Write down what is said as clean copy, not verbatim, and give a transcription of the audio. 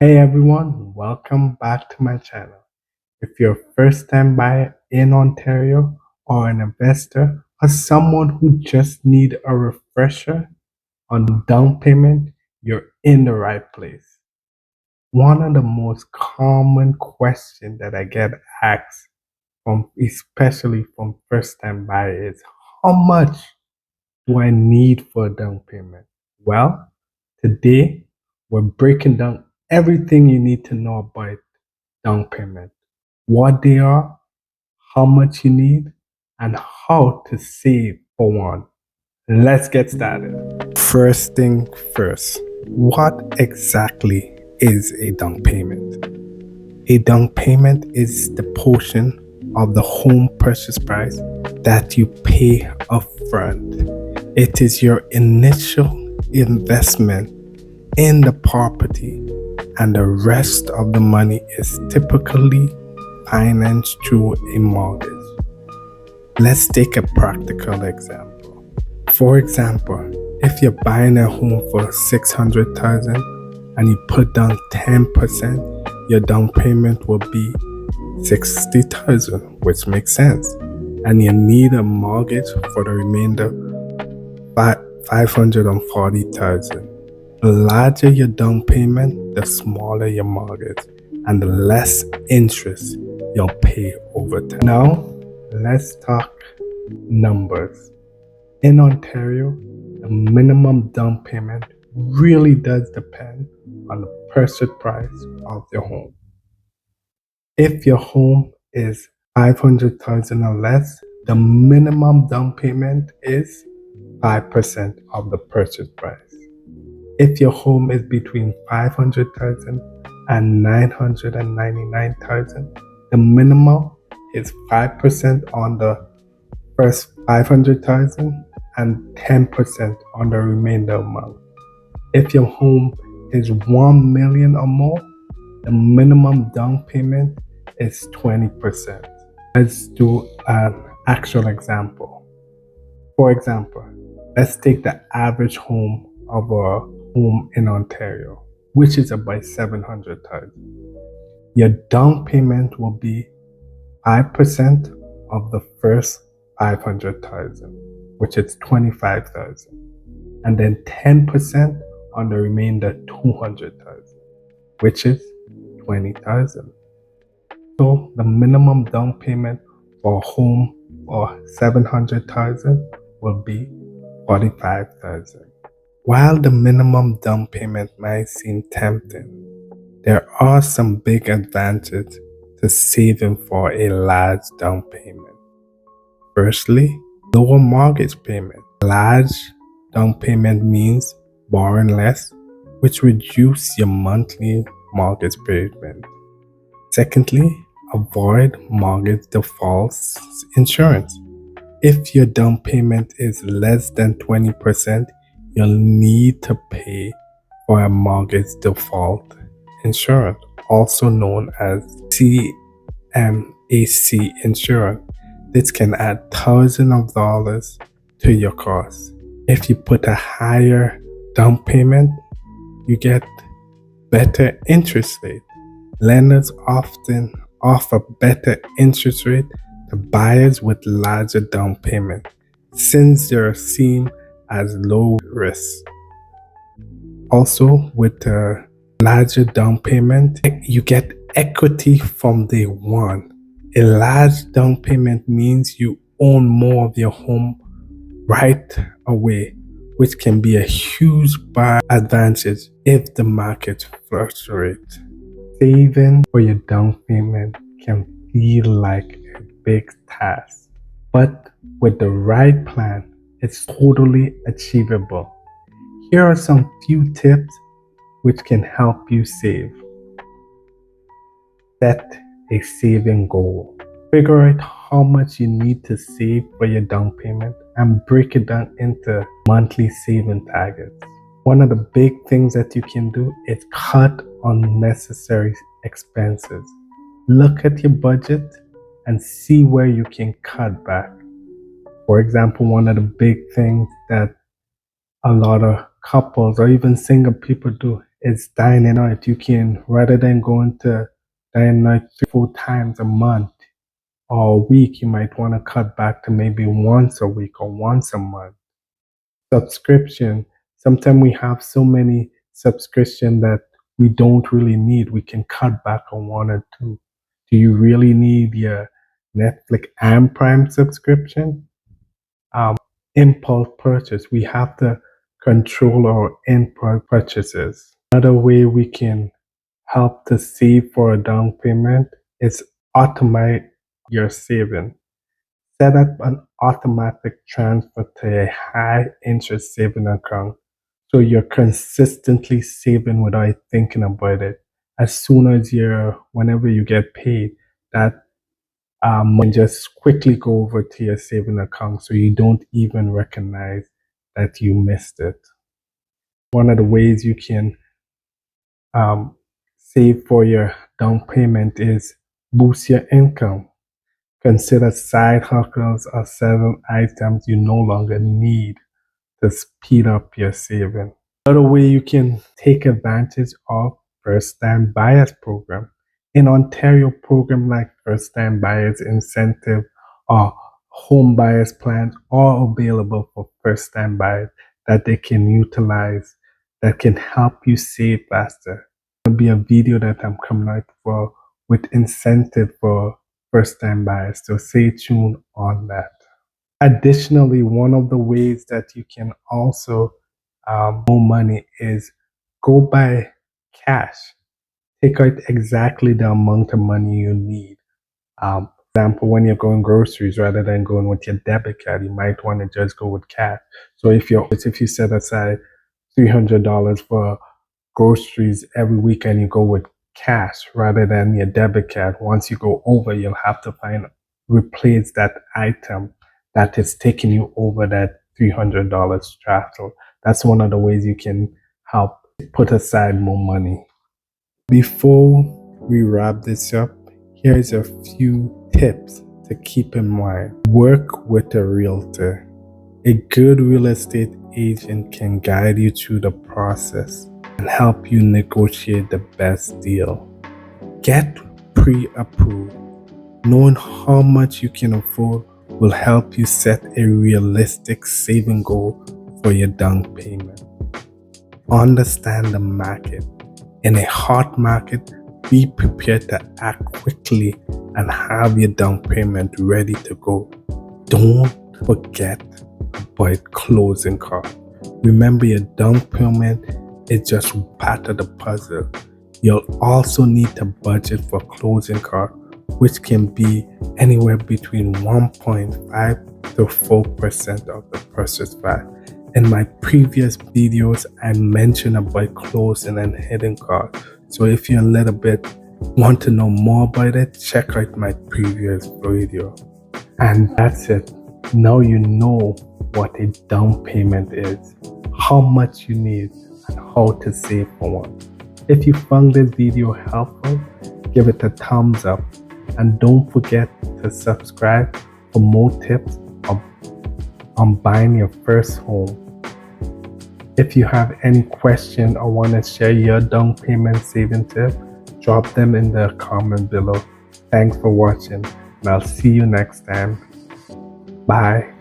Hey everyone, welcome back to my channel. If you're a first time buyer in Ontario or an investor or someone who just need a refresher on down payment, you're in the right place. One of the most common questions that I get asked especially from first time buyers is how much do I need for a down payment? Well, today we're breaking down everything you need to know about down payment, what they are, how much you need, and how to save for one. Let's get started. First thing first, what exactly is a down payment? A down payment is the portion of the home purchase price that you pay upfront. It is your initial investment in the property, and the rest of the money is typically financed through a mortgage. Let's take a practical example. For example, if you're buying a home for $600,000 and you put down 10%, your down payment will be $60,000, which makes sense. And you need a mortgage for the remainder, $540,000. The larger your down payment, the smaller your mortgage, and the less interest you'll pay over time. Now, let's talk numbers. In Ontario, the minimum down payment really does depend on the purchase price of your home. If your home is $500,000 or less, the minimum down payment is 5% of the purchase price. If your home is between $500,000 and $999,000, the minimum is 5% on the first $500,000 and 10% on the remainder amount. If your home is $1 million or more, the minimum down payment is 20%. Let's do an actual example. For example, let's take the average home of a home in Ontario, which is about $700,000. Your down payment will be 5% of the first $500,000, which is $25,000, and then 10% on the remainder $200,000, which is $20,000. So the minimum down payment for a home for $700,000 will be $45,000. While the minimum down payment might seem tempting, there are some big advantages to saving for a large down payment. Firstly, lower mortgage payment. Large down payment means borrowing less, which reduces your monthly mortgage payment. Secondly, avoid mortgage defaults insurance. If your down payment is less than 20%, you'll need to pay for a mortgage default insurance, also known as CMHC insurance. This can add thousands of dollars to your cost. If you put a higher down payment, you get better interest rate. Lenders often offer better interest rate to buyers with larger down payment, since they're seen as low risk. Also, with a larger down payment, you get equity from day one. A large down payment means you own more of your home right away, which can be a huge buy advantage if the market fluctuates. Saving for your down payment can feel like a big task, but with the right plan, it's totally achievable. Here are some few tips which can help you save. Set a saving goal. Figure out how much you need to save for your down payment and break it down into monthly saving targets. One of the big things that you can do is cut unnecessary expenses. Look at your budget and see where you can cut back. For example, one of the big things that a lot of couples or even single people do is dining out. You can, rather than going to dine out 3-4 times a month or a week, you might want to cut back to maybe once a week or once a month. Subscription. Sometimes we have so many subscription that we don't really need. We can cut back on one or two. Do you really need your Netflix and Prime subscription? Impulse purchase. We have to control our impulse purchases. Another way we can help to save for a down payment is automate your saving. Set up an automatic transfer to a high interest saving account so you're consistently saving without thinking about it. As soon as whenever you get paid, that money just quickly go over to your saving account so you don't even recognize that you missed it. One of the ways you can save for your down payment is boost your income. Consider side hustles or selling items you no longer need to speed up your saving. Another way you can take advantage of first-time buyers program. In Ontario, program like first-time buyers incentive or home buyers plans are available for first-time buyers that they can utilize that can help you save faster. There'll be a video that I'm coming out for with incentive for first-time buyers, so stay tuned on that. Additionally, one of the ways that you can also more money is go buy cash. Take out exactly the amount of money you need. For example, when you're going groceries, rather than going with your debit card, you might want to just go with cash. So if you set aside $300 for groceries every week and you go with cash rather than your debit card, once you go over, you'll have to replace that item that is taking you over that $300 threshold. That's one of the ways you can help put aside more money. Before we wrap this up, here's a few tips to keep in mind. Work with a realtor. A good real estate agent can guide you through the process and help you negotiate the best deal. Get pre-approved. Knowing how much you can afford will help you set a realistic saving goal for your down payment. Understand the market. In a hot market, be prepared to act quickly and have your down payment ready to go. Don't forget about closing costs. Remember, your down payment is just part of the puzzle. You'll also need to budget for closing costs, which can be anywhere between 1.5 to 4% of the purchase price. In my previous videos, I mentioned about closing and hidden costs. So if you want to know more about it, check out my previous video. And that's it. Now you know what a down payment is, how much you need, and how to save for one. If you found this video helpful, give it a thumbs up. And don't forget to subscribe for more tips on buying your first home. If you have any question or want to share your down payment saving tip, drop them in the comment below. Thanks for watching, and I'll see you next time. Bye.